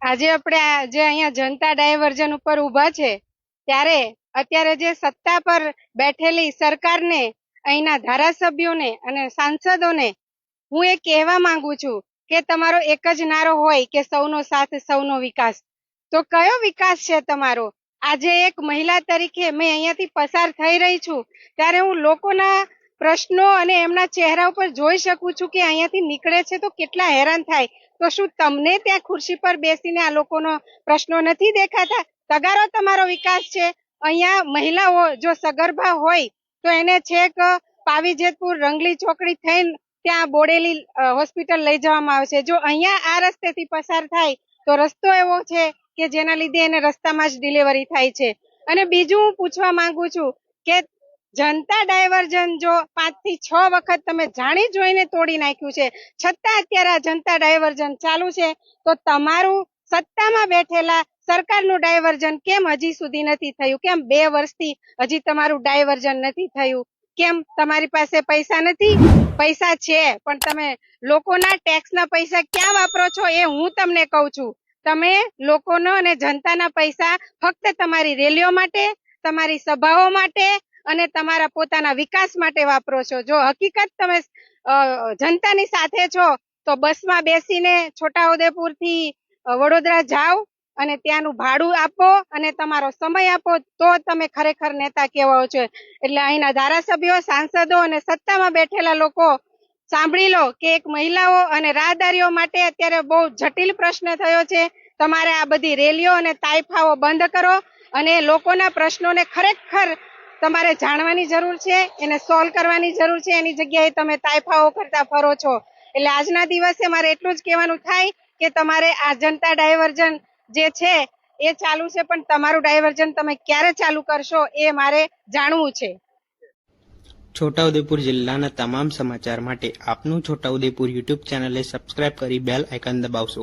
આજે આપણે જે અહીંયા જનતા ડાયવર્ઝન ઉપર ઉભા છે ત્યારે અત્યારે જે સત્તા પર બેઠેલી સરકારને, અહીંના ધારાસભ્યોને અને સાંસદોને હું એ કહેવા માંગુ છું કે તમારો એક જ નારો હોય કે સૌનો સાથ સૌનો વિકાસ. તો કયો વિકાસ છે તમારો? આજે એક મહિલા તરીકે મેં અહીંયાથી પસાર થઈ રહી છું ત્યારે હું લોકોના પ્રશ્નો અને એમના ચહેરા ઉપર જોઈ શકું છું કે અહીંયાથી નીકળે છે તો કેટલા હેરાન થાય. તો શું તમને ત્યાં ખુરશી પર બેસીને આ લોકોનો પ્રશ્નો નથી દેખાતા? તગારો તમારો વિકાસ છે. અહીંયા મહિલાઓ જો સગર્ભા હોય તો એને છેક પાવીજેતપુર રંગલી ચોકડી થઈને ત્યાં બોડેલી હોસ્પિટલ લઈ જવામાં આવે છે. જો અહીંયા આ રસ્તેથી પસાર થાય તો રસ્તો એવો છે કે જેના લીધે એને રસ્તામાં જ ડિલિવરી થાય છે. અને બીજું હું પૂછવા માંગુ છું કે જનતા ડાયવર્ઝન જો 5 થી 6 વખત તમે જાણી જોઈને તોડી નાખ્યું છે, છતાં અત્યારે આ જનતા ડાયવર્ઝન ચાલુ છે, તો તમારું સત્તામાં બેઠેલા સરકારનું ડાયવર્ઝન કેમ હજી સુધી નથી થયું? કેમ 2 વર્ષથી હજી તમારું ડાયવર્ઝન નથી થયું? કેમ તમારી પાસે પૈસા નથી? પૈસા છે પણ તમે લોકોના ટેક્સના પૈસા ક્યાં વાપરો છો એ હું તમને કહું છું. તમે લોકોનો અને જનતાના પૈસા ફક્ત તમારી રેલીઓ માટે, તમારી સભાઓ માટે અને તમારા પોતાના વિકાસ માટે વાપરો છો. જો હકીકત તમે જનતાની સાથે છો તો બસમાં બેસીને છોટાઉદેપુર થી વડોદરા જાઓ અને ત્યાંનું ભાડું આપો અને તમારો સમય આપો, તો તમે ખરેખર નેતા કહેવાઓ છો. એટલે અહીંના ધારાસભ્યો, સાંસદો અને સત્તામાં બેઠેલા લોકો સાંભળી લો કે એક મહિલાઓ અને રાહદારીઓ માટે અત્યારે બહુ જટિલ પ્રશ્ન થયો છે. તમારે આ બધી રેલીઓ અને તાઇફાઓ બંધ કરો અને લોકોના પ્રશ્નોને ખરેખર તમારે જાણવાની જરૂર છે, એને સોલ્વ કરવાની જરૂર છે. એની જગ્યાએ તમે તાઇફાઓ કરતા ફરો છો. એટલે આજના દિવસે મારે એટલું જ કહેવાનું થાય કે તમારે આ જનતા ડાયવર્ઝન જે છે એ ચાલુ છે, પણ તમારું ડાયવર્ઝન તમે ક્યારે ચાલુ કરશો એ મારે જાણવું છે. છોટાઉદેપુર જિલ્લાના તમામ સમાચાર માટે આપનું છોટાઉદેપુર યુટ્યુબ ચેનલને સબસ્ક્રાઇબ કરી બેલ આઇકન દબાવશો.